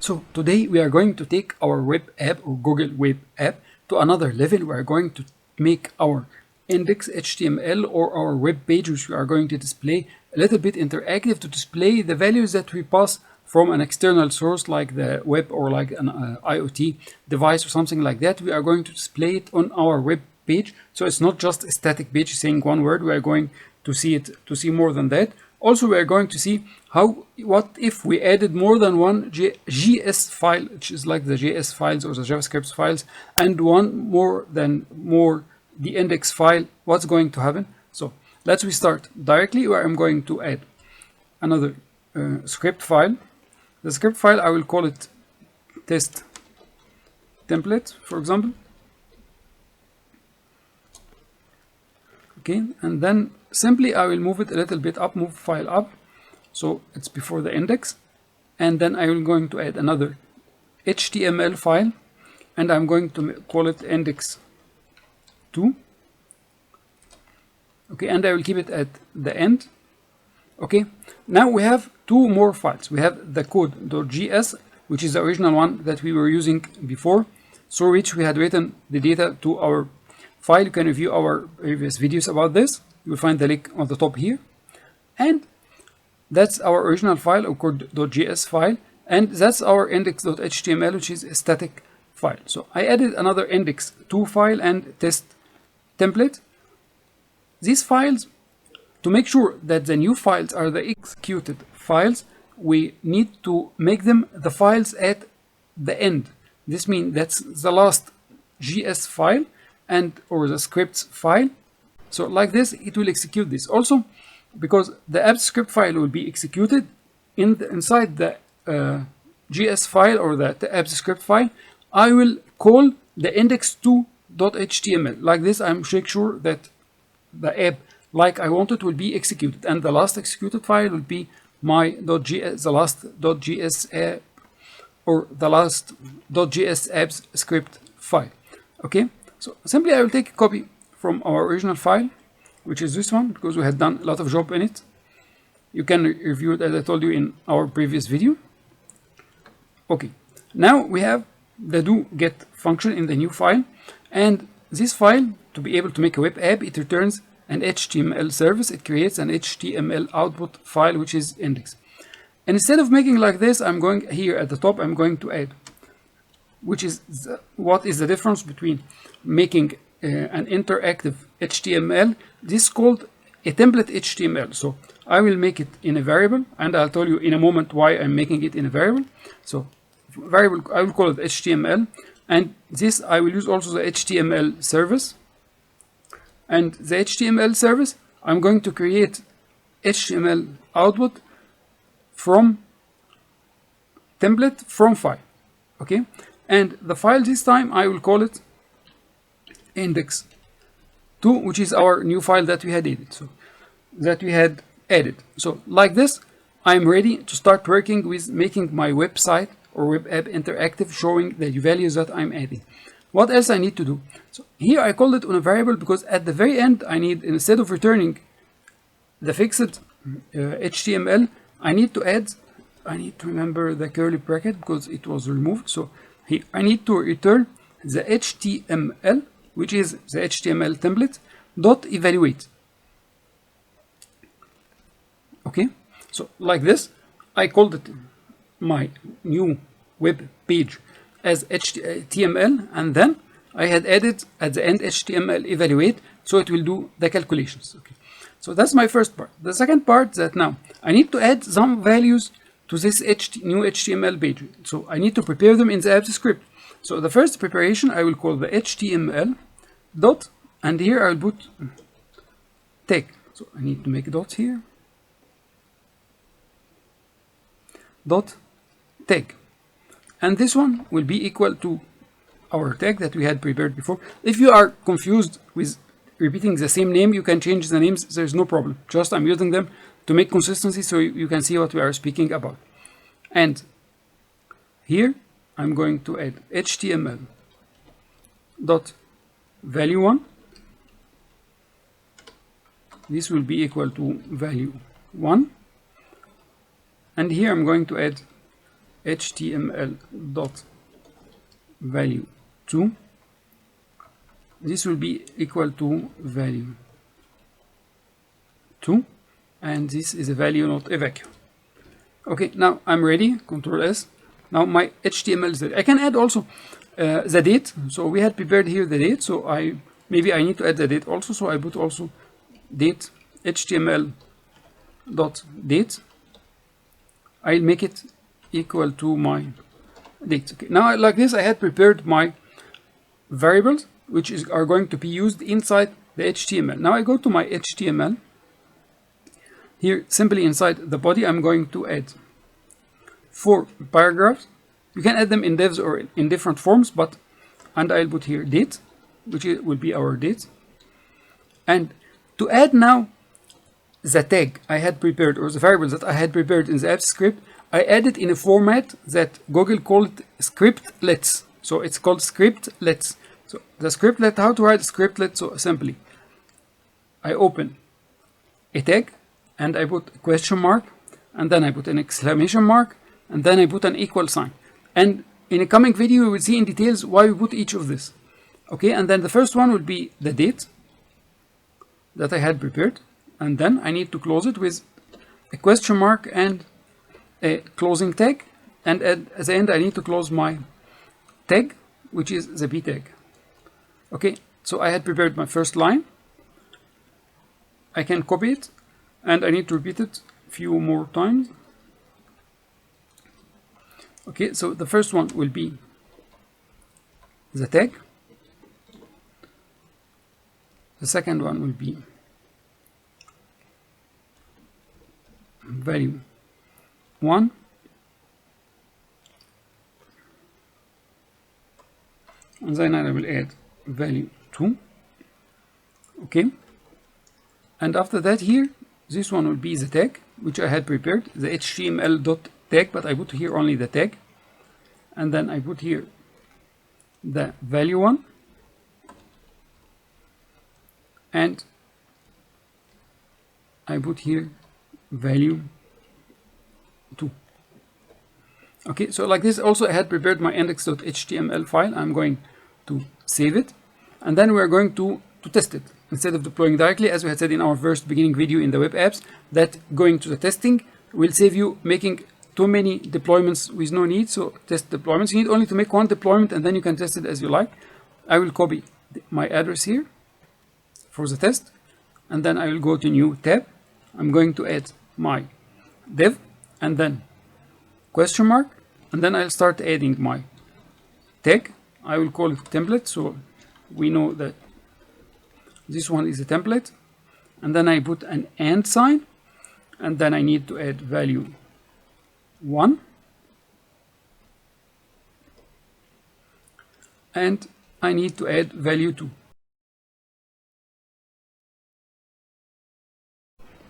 So today we are going to take our web app or Google web app to another level. We are going to make our index HTML or our web page, which we are going to display a little bit interactive, to display the values that we pass from an external source like the web or like an IoT device or something like that. We are going to display it on our web page. So it's not just a static page saying one word. We are going to see it, to see more than that. Also, we are going to see what if we added more than one JS file, which is like the JS files or the JavaScript files, and more the index file, what's going to happen. So let's start directly, where I'm going to add another script file. The script file, I will call it test template, for example. Okay, and then simply I will move it a little bit up, move file up, so it's before the index. And then I will going to add another HTML file, and I'm going to call it index2. Okay, and I will keep it at the end. Okay, now we have two more files. We have the code.js, which is the original one that we were using before, through which we had written the data to our file. You can review our previous videos about this. You will find the link on the top here. And that's our original file, or code.js file. And that's our index.html, which is a static file. So I added another index2 file and test template. These files, to make sure that the new files are the executed files, we need to make them the files at the end. This means that's the last JS file or the scripts file. So like this, it will execute this. Also, because the app script file will be executed inside the JS file or the app script file, I will call the index2.html. Like this, I'm sure that the app like I want it will be executed, and the last executed file will be my .js, the last .js app or the last .js apps script file. Okay, so simply I will take a copy from our original file, which is this one, because we had done a lot of job in it. You can review it, as I told you, in our previous video. Okay, now we have the do-get function in the new file, and this file, to be able to make a web app, it returns an HTML service. It creates an HTML output file, which is index. And instead of making like this, I'm going here at the top, I'm going to add, which is what is the difference between making an interactive HTML. This is called a template HTML. So I will make it in a variable, and I'll tell you in a moment why I'm making it in a variable. So variable, I will call it HTML, and this I will use also the HTML service. And the HTML service, I'm going to create HTML output from template from file. Okay, and the file this time I will call it index2, which is our new file that we had added. So like this, I'm ready to start working with making my website or web app interactive, showing the values that I'm adding. What else I need to do? So here I called it on a variable because at the very end I need, instead of returning the fixed HTML, I need to remember the curly bracket because it was removed. So here I need to return the HTML, which is the HTML template dot evaluate. Okay, so like this, I called it my new web page as HTML, and then I had added at the end HTML evaluate, so it will do the calculations. Okay, so that's my first part. The second part, that now I need to add some values to this new HTML page. So I need to prepare them in the app script. So the first preparation I will call the HTML dot, and here I'll put tag. So I need to make dots here. Dot tag. And this one will be equal to our tag that we had prepared before. If you are confused with repeating the same name, you can change the names. There's no problem. Just I'm using them to make consistency so you can see what we are speaking about. And here I'm going to add HTML dot value1. This will be equal to value1. And here I'm going to add HTML dot value 2, this will be equal to value 2, and this is a value, not a vacuum. Okay, now I'm ready. Control S. Now my HTML is ready. I can add also the date. So we had prepared here the date. So maybe I need to add the date also. So I put also date HTML dot date. I'll make it equal to my date. Okay. Now like this, I had prepared my variables which are going to be used inside the HTML. Now I go to my HTML. Here, simply inside the body, I'm going to add 4 paragraphs. You can add them in divs or in different forms, and I'll put here date, which will be our date. And to add now the tag I had prepared, or the variables that I had prepared in the apps script, I add it in a format that Google called scriptlets. So it's called scriptlets. So the scriptlet, how to write a scriptlet? So simply, I open a tag, and I put a question mark, and then I put an exclamation mark, and then I put an equal sign. And in a coming video, we will see in details why we put each of this. Okay, and then the first one will be the date that I had prepared, and then I need to close it with a question mark and a closing tag, and at the end I need to close my tag, which is the b tag. Okay, so I had prepared my first line. I can copy it, and I need to repeat it a few more times. Okay, so the first one will be the tag. The second one will be value 1. And then I will add value 2. Okay. And after that here, this one will be the tag, which I had prepared, the HTML.tag, but I put here only the tag. And then I put here the value 1. And I put here value 2. Okay, so like this also I had prepared my index.html file. I'm going to save it. And then we're going to test it. Instead of deploying directly, as we had said in our first beginning video in the web apps, that going to the testing will save you making too many deployments with no need. So test deployments, you need only to make one deployment, and then you can test it as you like. I will copy my address here for the test, and then I will go to new tab. I'm going to add my div, and then question mark, and then I'll start adding my tag. I will call it template, so we know that this one is a template. And then I put an and sign, and then I need to add value 1, and I need to add value 2.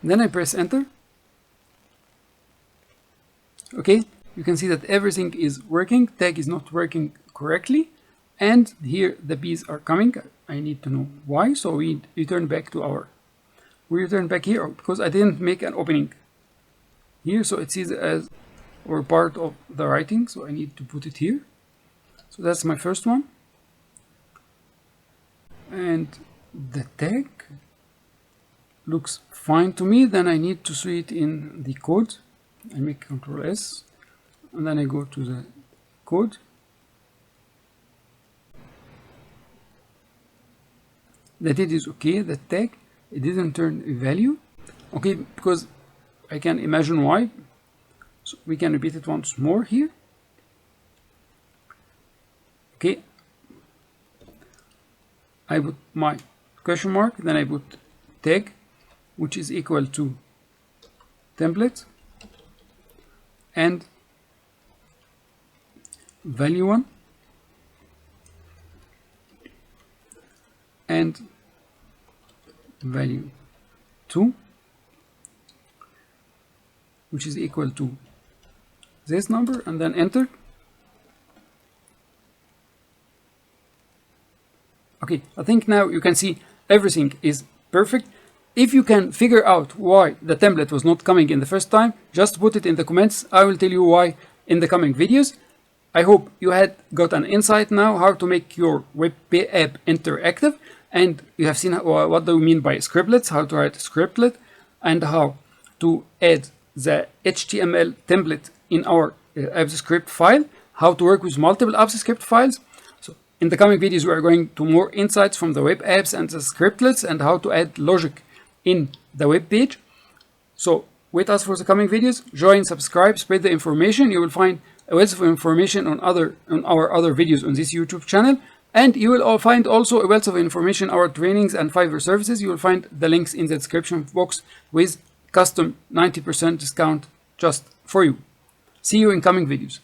Then I press enter. Okay, you can see that everything is working. Tag is not working correctly, and here the bees are coming. I need to know why, so we return back here because I didn't make an opening here, so it sees as or part of the writing, so I need to put it here. So that's my first one, and the tag looks fine to me. Then I need to see it in the code. I make Control S, and then I go to the code. The date is okay. The tag, it didn't turn a value. Okay, because I can imagine why. So we can repeat it once more here. Okay. I put my question mark, then I put tag, which is equal to template, and value 1, and value 2, which is equal to this number, and then enter. Okay, I think now you can see everything is perfect. If you can figure out why the template was not coming in the first time, just put it in the comments. I will tell you why in the coming videos. I hope you had got an insight now how to make your web app interactive, and you have seen what do we mean by scriptlets, how to write a scriptlet, and how to add the HTML template in our apps script file, how to work with multiple apps script files. So in the coming videos, we are going to more insights from the web apps and the scriptlets and how to add logic in the web page. So wait us for the coming videos. Join, subscribe, spread the information. You will find a wealth of information on our other videos on this YouTube channel, and you will find also a wealth of information our trainings and Fiverr services. You will find the links in the description box with custom 90% discount just for you. See you in coming videos.